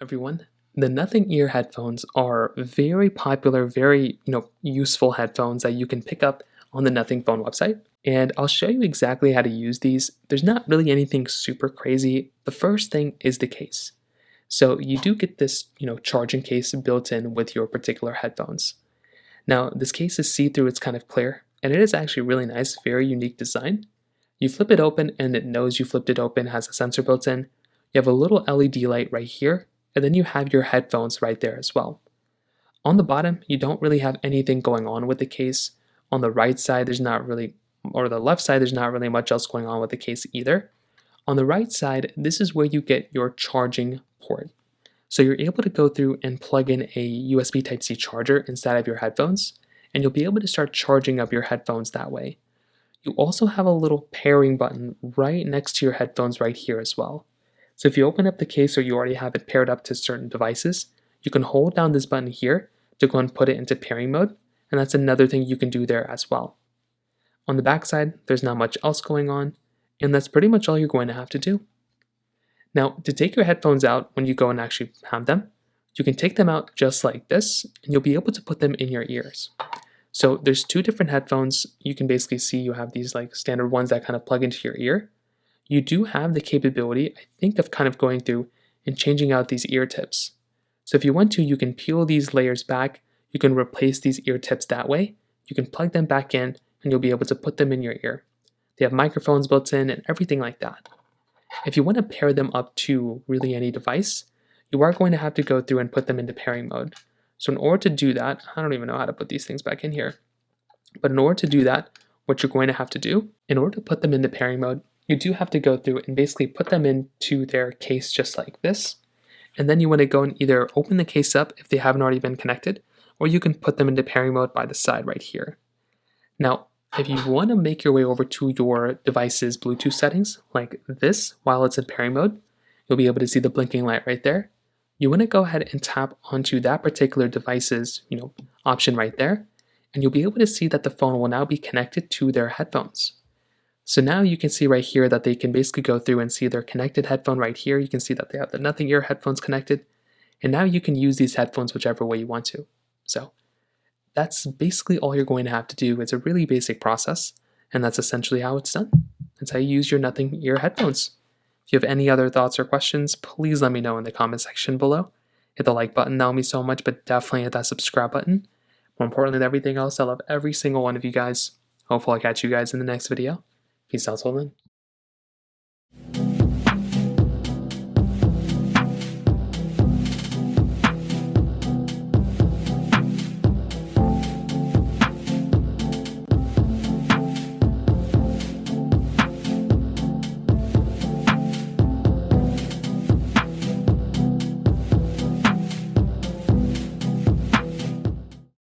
Everyone. The Nothing Ear headphones are very popular, very useful headphones that you can pick up on the Nothing Phone website. And I'll show you exactly how to use these. There's not really anything super crazy. The first thing is the case. So you do get this, charging case built in with your particular headphones. Now, this case is see-through, it's kind of clear, and it is actually really nice, very unique design. You flip it open and it knows you flipped it open, has a sensor built in. You have a little LED light right here, and then you have your headphones right there as well. On the bottom, you don't really have anything going on with the case. On the right side, there's not really, or the left side, there's not really much else going on with the case either. On the right side, this is where you get your charging port. So you're able to go through and plug in a USB Type-C charger inside of your headphones, and you'll be able to start charging up your headphones that way. You also have a little pairing button right next to your headphones right here as well. So if you open up the case or you already have it paired up to certain devices, you can hold down this button here to go and put it into pairing mode, and that's another thing you can do there as well. On the back side, there's not much else going on, and that's pretty much all you're going to have to do. Now, to take your headphones out when you go and actually have them, you can take them out just like this, and you'll be able to put them in your ears. So there's two different headphones. You can basically see you have these like standard ones that kind of plug into your ear. You do have the capability, I think, of kind of going through and changing out these ear tips. So if you want to, you can peel these layers back. You can replace these ear tips that way. You can plug them back in, and you'll be able to put them in your ear. They have microphones built in and everything like that. If you want to pair them up to really any device, you are going to have to go through and put them into pairing mode. So in order to do that, I don't even know how to put these things back in here. But in order to do that, what you're going to have to do, in order to put them into pairing mode, you do have to go through and basically put them into their case just like this. And then you want to go and either open the case up if they haven't already been connected, or you can put them into pairing mode by the side right here. Now, if you want to make your way over to your device's Bluetooth settings like this while it's in pairing mode, you'll be able to see the blinking light right there. You want to go ahead and tap onto that particular device's option right there, and you'll be able to see that the phone will now be connected to their headphones. So now you can see right here that they can basically go through and see their connected headphone right here. You can see that they have the Nothing Ear headphones connected, and now you can use these headphones whichever way you want to. So that's basically all you're going to have to do. It's a really basic process, and that's essentially how it's done. That's how you use your Nothing Ear headphones. If you have any other thoughts or questions, please let me know in the comment section below. Hit the like button, that will mean so much, but definitely hit that subscribe button. More importantly than everything else, I love every single one of you guys. Hopefully I'll catch you guys in the next video. Peace out till then.